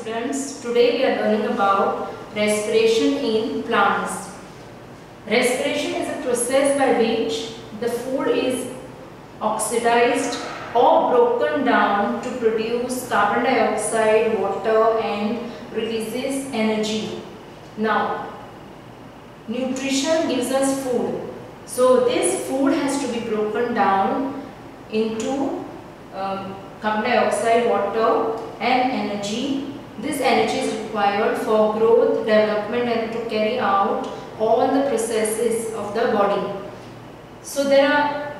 students, today we are learning about respiration in plants. Respiration is a process by which the food is oxidized or broken down to produce carbon dioxide, water and releases energy. Now, nutrition gives us food. So this food has to be broken down into carbon dioxide, water and energy. This energy is required for growth, development and to carry out all the processes of the body. So there are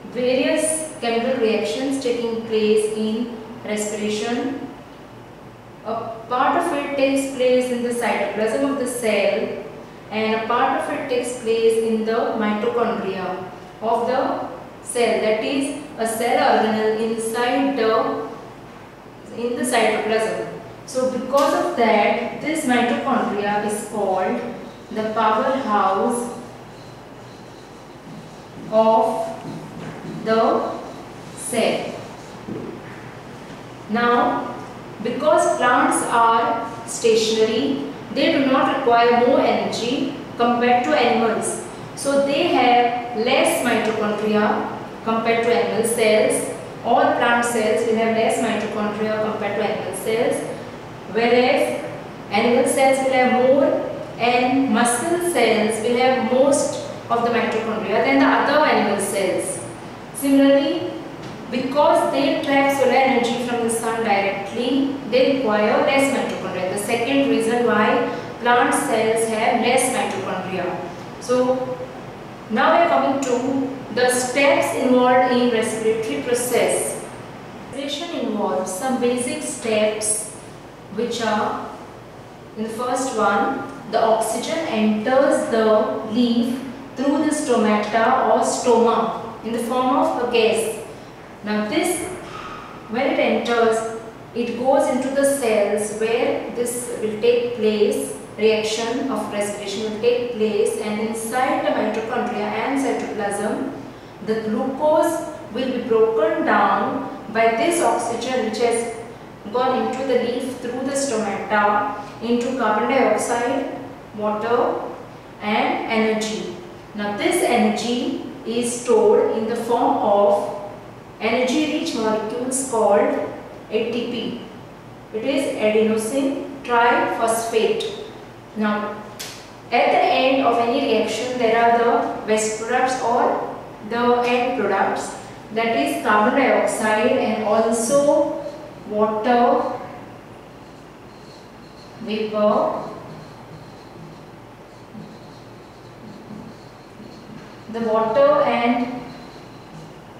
various chemical reactions taking place in respiration. A part of it takes place in the cytoplasm of the cell and a part of it takes place in the mitochondria of the cell, that is a cell organelle inside the cytoplasm. So because of that, this mitochondria is called the powerhouse of the cell. Now, because plants are stationary, they do not require more energy compared to animals. So they have less mitochondria compared to animal cells. All plant cells will have less mitochondria compared to animal cells, whereas animal cells will have more and muscle cells will have most of the mitochondria than the other animal cells. Similarly, because they trap solar energy from the sun directly, they require less mitochondria. The second reason why plant cells have less mitochondria. So now we are coming to the steps involved in respiratory process. Respiration involves some basic steps, which are, in the first one, the oxygen enters the leaf through the stomata or stoma in the form of a gas. Now this, when it enters, it goes into the cells where this will take place, reaction of respiration will take place, and inside the mitochondria and cytoplasm, the glucose will be broken down by this oxygen which has gone into the leaf through the stomata into carbon dioxide, water and energy. Now this energy is stored in the form of energy-rich molecules called ATP. It is adenosine triphosphate. Now, at the end of any reaction, there are the waste products or the end products, that is carbon dioxide and also water vapor. The water and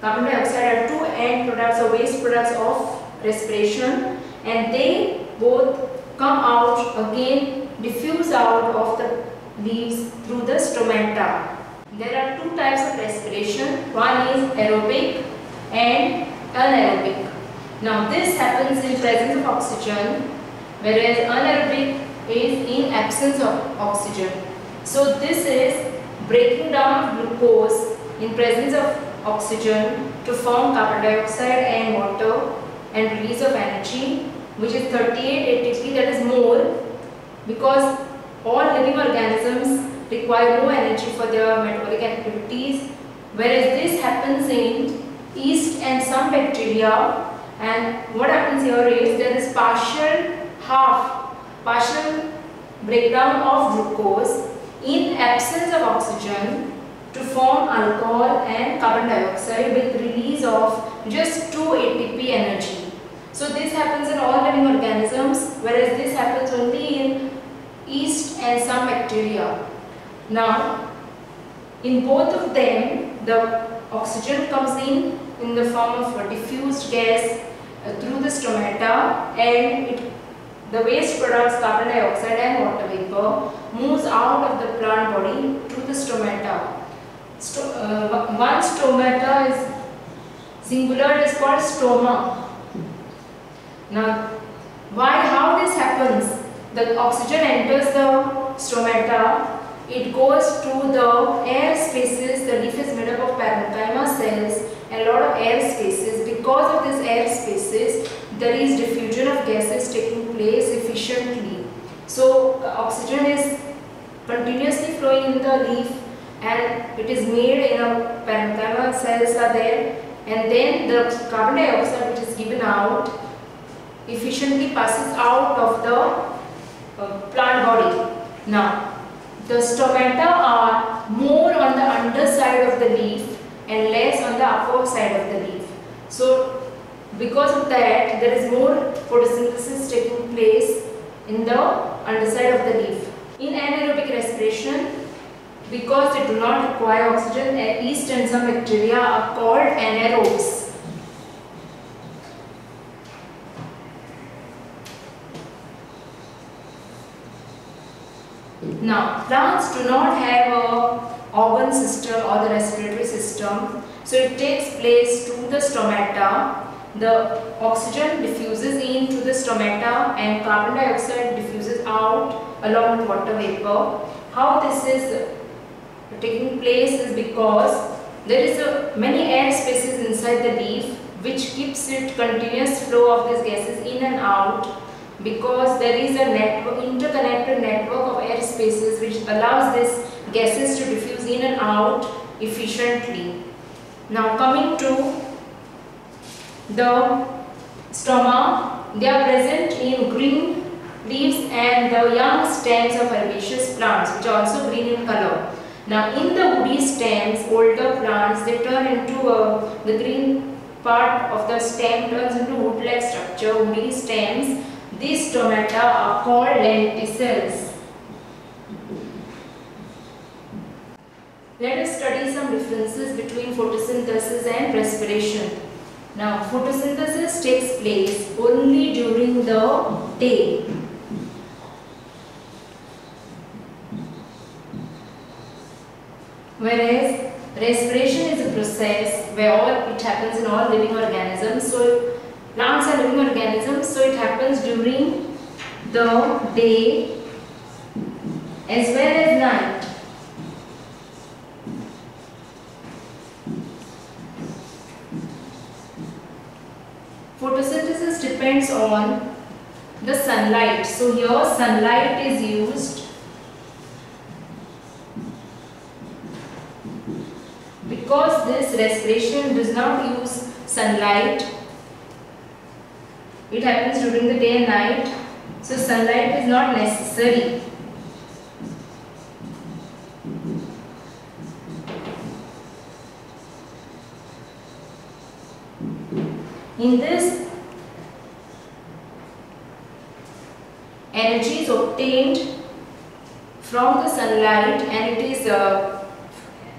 carbon dioxide are two end products or waste products of respiration, and they both come out again, diffuse out of the leaves through the stomata. There are two types of respiration. One is aerobic and anaerobic. Now this happens in presence of oxygen, whereas anaerobic is in absence of oxygen. So this is breaking down of glucose in presence of oxygen to form carbon dioxide and water and release of energy, which is 38 ATP, that is more, because all living organisms require more energy for their metabolic activities, whereas this happens in yeast and some bacteria. And what happens here is there is partial breakdown of glucose in absence of oxygen to form alcohol and carbon dioxide with release of just 2 ATP energy. So this happens in all living organisms, whereas this happens only in yeast and some bacteria. Now, in both of them, the oxygen comes in the form of a diffused gas through the stomata, and the waste products, carbon dioxide and water vapor, moves out of the plant body to the stomata. One stomata is singular, is called stoma. Now, how this happens? The oxygen enters the stomata, it goes to the air spaces. The leaf is made up of parenchyma cells and a lot of air spaces. Because of these air spaces, there is diffusion of gases taking place efficiently. So oxygen is continuously flowing in the leaf, and it is made in a parenchyma cells are there, and then the carbon dioxide which is given out efficiently passes out of the plant body. Now the stomata are more on the underside of the leaf and less on the upper side of the leaf. So because of that, there is more photosynthesis taking place in the underside of the leaf. In anaerobic respiration, because they do not require oxygen, yeast and some bacteria are called anaerobes. Now, plants do not have a organ system or the respiratory system, so it takes place through the stomata. The oxygen diffuses into the stomata and carbon dioxide diffuses out along with water vapor. How this is taking place is because there is many air spaces inside the leaf which keeps it continuous flow of these gases in and out, because there is a interconnected network of air spaces which allows these gases to diffuse in and out efficiently. Now coming to the stoma, they are present in green leaves and the young stems of herbaceous plants which are also green in color. Now in the woody stems, older plants, they turn into the green part of the stem turns into wood-like structure, woody stems. These stomata are called lenticels. Let us study some differences between photosynthesis and respiration. Now, photosynthesis takes place only during the day. Whereas respiration is a process where it happens in all living organisms. So plants are living organisms, so it happens during the day as well as night. Photosynthesis depends on the sunlight. So here sunlight is used because this respiration does not use sunlight. It happens during the day and night, so sunlight is not necessary. In this, energy is obtained from the sunlight and it is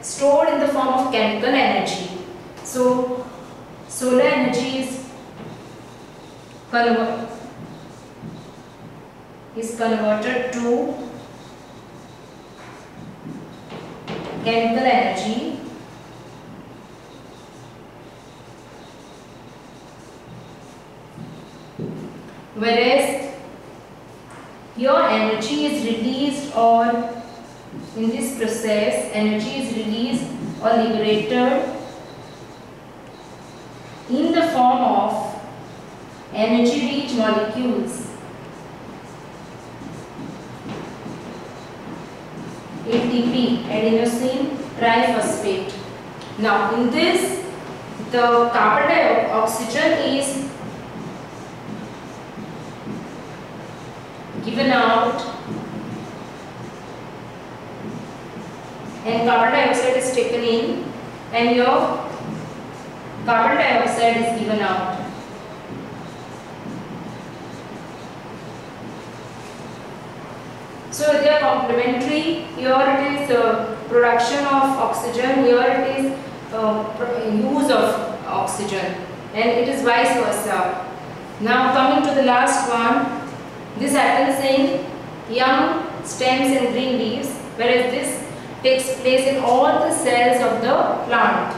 stored in the form of chemical energy. So solar energy is converted to chemical energy, whereas your energy is released, or in this process energy is released or liberated in the form of energy rich molecules. ATP, adenosine triphosphate. Now in this, the carbon dioxide is given out and carbon dioxide is taken in, and your carbon dioxide is given out. So they are complementary. Here it is production of oxygen, here it is use of oxygen, and it is vice versa. Now coming to the last one, this happens in young stems and green leaves, whereas this takes place in all the cells of the plant.